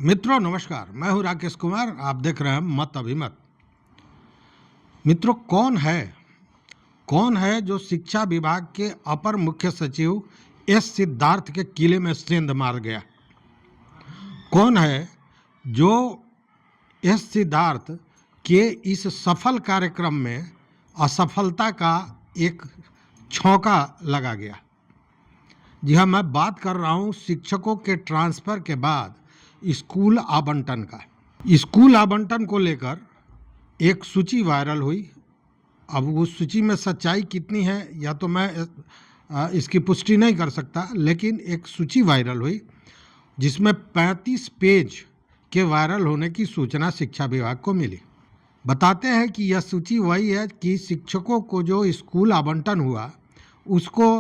मित्रों नमस्कार, मैं हूं राकेश कुमार। आप देख रहे हैं मत अभिमत। मित्रों, कौन है जो शिक्षा विभाग के अपर मुख्य सचिव एस सिद्धार्थ के किले में सेंध मार गया? कौन है जो एस सिद्धार्थ के इस सफल कार्यक्रम में असफलता का एक छौंका लगा गया? जी हाँ, मैं बात कर रहा हूँ शिक्षकों के ट्रांसफ़र के बाद स्कूल आवंटन का। स्कूल आवंटन को लेकर एक सूची वायरल हुई। अब उस सूची में सच्चाई कितनी है या तो मैं इसकी पुष्टि नहीं कर सकता, लेकिन एक सूची वायरल हुई जिसमें 35 पेज के वायरल होने की सूचना शिक्षा विभाग को मिली। बताते हैं कि यह सूची वही है कि शिक्षकों को जो स्कूल आवंटन हुआ उसको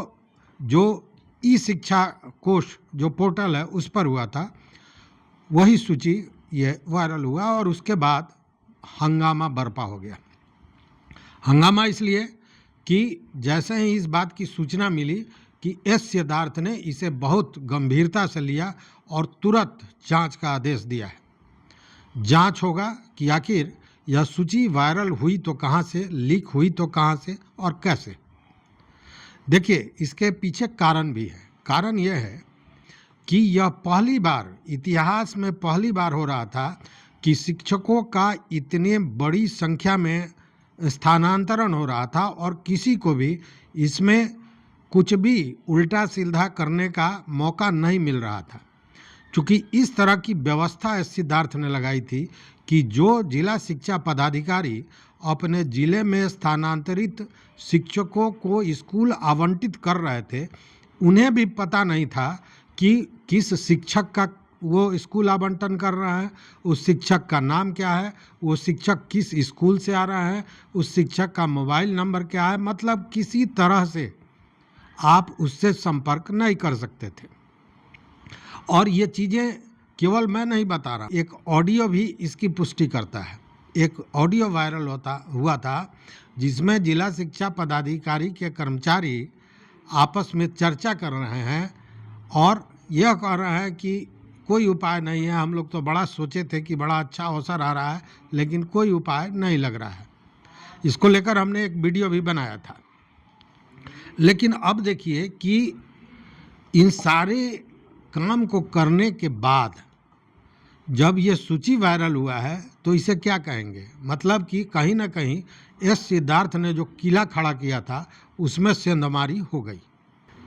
जो ई शिक्षा कोष जो पोर्टल है उस पर हुआ था, वही सूची ये वायरल हुआ और उसके बाद हंगामा बरपा हो गया। हंगामा इसलिए कि जैसे ही इस बात की सूचना मिली कि एस सिद्धार्थ ने इसे बहुत गंभीरता से लिया और तुरंत जांच का आदेश दिया है। जांच होगा कि आखिर यह सूची वायरल हुई तो कहां से, लीक हुई तो कहां से और कैसे। देखिए, इसके पीछे कारण भी है। कारण यह है कि यह पहली बार, इतिहास में पहली बार हो रहा था कि शिक्षकों का इतने बड़ी संख्या में स्थानांतरण हो रहा था और किसी को भी इसमें कुछ भी उल्टा सीधा करने का मौका नहीं मिल रहा था। क्योंकि इस तरह की व्यवस्था एस सिद्धार्थ ने लगाई थी कि जो जिला शिक्षा पदाधिकारी अपने ज़िले में स्थानांतरित शिक्षकों को स्कूल आवंटित कर रहे थे, उन्हें भी पता नहीं था कि किस शिक्षक का वो स्कूल आवंटन कर रहा है, उस शिक्षक का नाम क्या है, वो शिक्षक किस स्कूल से आ रहा है, उस शिक्षक का मोबाइल नंबर क्या है। मतलब किसी तरह से आप उससे संपर्क नहीं कर सकते थे। और ये चीज़ें केवल मैं नहीं बता रहा, एक ऑडियो भी इसकी पुष्टि करता है। एक ऑडियो वायरल हुआ था जिसमें जिला शिक्षा पदाधिकारी के कर्मचारी आपस में चर्चा कर रहे हैं और यह कह रहे हैं कि कोई उपाय नहीं है। हम लोग तो बड़ा सोचे थे कि बड़ा अच्छा अवसर आ रहा है, लेकिन कोई उपाय नहीं लग रहा है। इसको लेकर हमने एक वीडियो भी बनाया था। लेकिन अब देखिए कि इन सारे काम को करने के बाद जब ये सूची वायरल हुआ है तो इसे क्या कहेंगे? मतलब कि कहीं ना कहीं एस सिद्धार्थ ने जो किला खड़ा किया था उसमें सेंधमारी हो गई,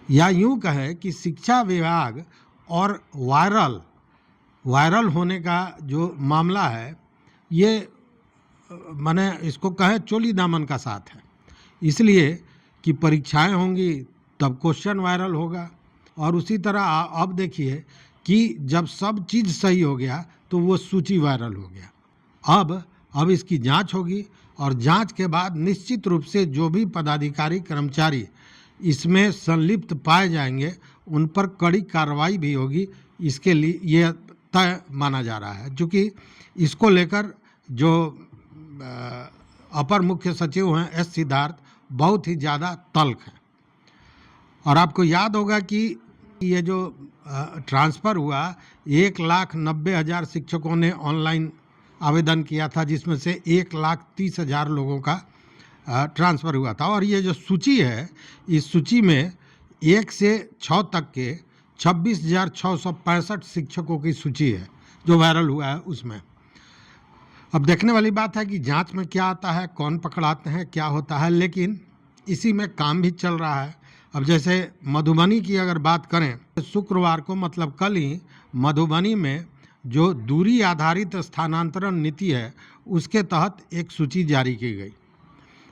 या यूं कहें कि शिक्षा विभाग और वायरल होने का जो मामला है ये माने इसको कहें चोली दामन का साथ है। इसलिए कि परीक्षाएं होंगी तब क्वेश्चन वायरल होगा, और उसी तरह अब देखिए कि जब सब चीज़ सही हो गया तो वो सूची वायरल हो गया। अब इसकी जांच होगी और जांच के बाद निश्चित रूप से जो भी पदाधिकारी कर्मचारी इसमें संलिप्त पाए जाएंगे उन पर कड़ी कार्रवाई भी होगी। इसके लिए ये तय माना जा रहा है, क्योंकि इसको लेकर जो अपर मुख्य सचिव हैं एस सिद्धार्थ बहुत ही ज़्यादा तल्ख हैं। और आपको याद होगा कि ये जो ट्रांसफ़र हुआ 1,90,000 शिक्षकों ने ऑनलाइन आवेदन किया था, जिसमें से 1,30,000 लोगों का ट्रांसफ़र हुआ था। और ये जो सूची है, इस सूची में 1 से 6 तक के 26,665 शिक्षकों की सूची है जो वायरल हुआ है उसमें। अब देखने वाली बात है कि जांच में क्या आता है, कौन पकड़ाते हैं, क्या होता है, लेकिन इसी में काम भी चल रहा है। अब जैसे मधुबनी की अगर बात करें, शुक्रवार को मतलब कल ही मधुबनी में जो दूरी आधारित स्थानांतरण नीति है उसके तहत एक सूची जारी की गई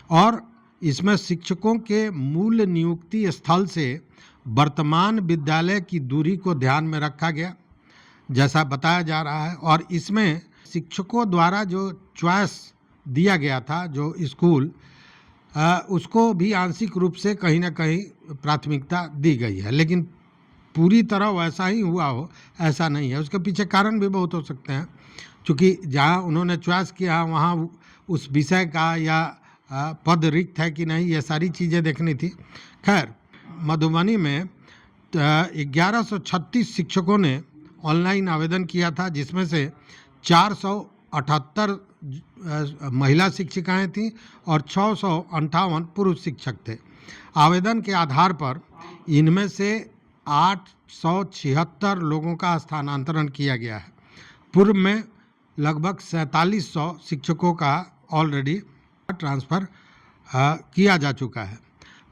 और इसमें शिक्षकों के मूल नियुक्ति स्थल से वर्तमान विद्यालय की दूरी को ध्यान में रखा गया, जैसा बताया जा रहा है। और इसमें शिक्षकों द्वारा जो चॉइस दिया गया था, जो स्कूल, उसको भी आंशिक रूप से कहीं ना कहीं प्राथमिकता दी गई है, लेकिन पूरी तरह वैसा ही हुआ हो ऐसा नहीं है। उसके पीछे कारण भी बहुत हो सकते हैं, क्योंकि जहाँ उन्होंने चॉइस किया वहाँ उस विषय का या पद रिक्त है कि नहीं, ये सारी चीज़ें देखनी थी। खैर, मधुबनी में 1136 शिक्षकों ने ऑनलाइन आवेदन किया था, जिसमें से 478 महिला शिक्षिकाएं थीं और 658 पुरुष शिक्षक थे। आवेदन के आधार पर इनमें से 876 लोगों का स्थानांतरण किया गया है। पूर्व में लगभग 4700 शिक्षकों का ऑलरेडी ट्रांसफ़र किया जा चुका है।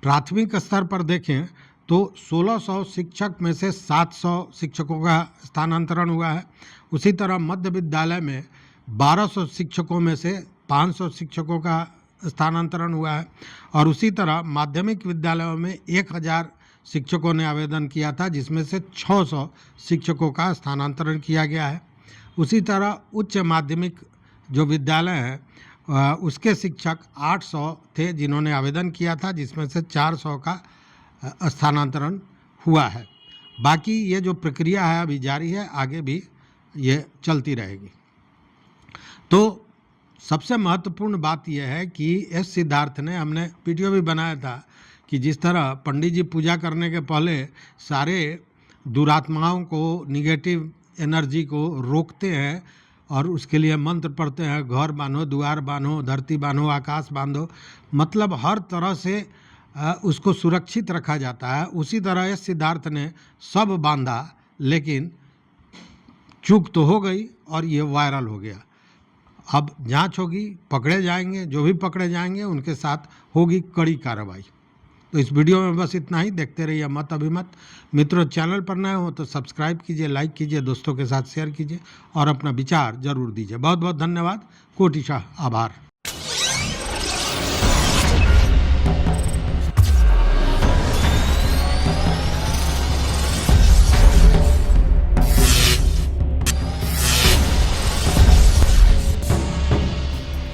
प्राथमिक स्तर पर देखें तो 1600 शिक्षक में से 700 शिक्षकों का स्थानांतरण हुआ है। उसी तरह मध्य विद्यालय में 1200 शिक्षकों में से 500 शिक्षकों का स्थानांतरण हुआ है और उसी तरह माध्यमिक विद्यालयों में 1000 शिक्षकों ने आवेदन किया था, जिसमें से 600 शिक्षकों का स्थानांतरण किया गया है। उसी तरह उच्च माध्यमिक जो विद्यालय है उसके शिक्षक 800 थे जिन्होंने आवेदन किया था, जिसमें से 400 का स्थानांतरण हुआ है। बाकी ये जो प्रक्रिया है अभी जारी है, आगे भी ये चलती रहेगी। तो सबसे महत्वपूर्ण बात यह है कि एस सिद्धार्थ ने, हमने वीडियो भी बनाया था कि जिस तरह पंडित जी पूजा करने के पहले सारे दुरात्माओं को, निगेटिव एनर्जी को रोकते हैं और उसके लिए मंत्र पढ़ते हैं, घर बांधो, द्वार बांधो, धरती बांधो, आकाश बांधो, मतलब हर तरह से उसको सुरक्षित रखा जाता है। उसी तरह इस सिद्धार्थ ने सब बांधा, लेकिन चूक तो हो गई और ये वायरल हो गया। अब जांच होगी, पकड़े जाएंगे, जो भी पकड़े जाएंगे उनके साथ होगी कड़ी कार्रवाई। तो इस वीडियो में बस इतना ही। देखते रहिए मत अभिमत। मित्रों, चैनल पर नए हो तो सब्सक्राइब कीजिए, लाइक कीजिए, दोस्तों के साथ शेयर कीजिए और अपना विचार जरूर दीजिए। बहुत बहुत धन्यवाद, कोटिशः आभार।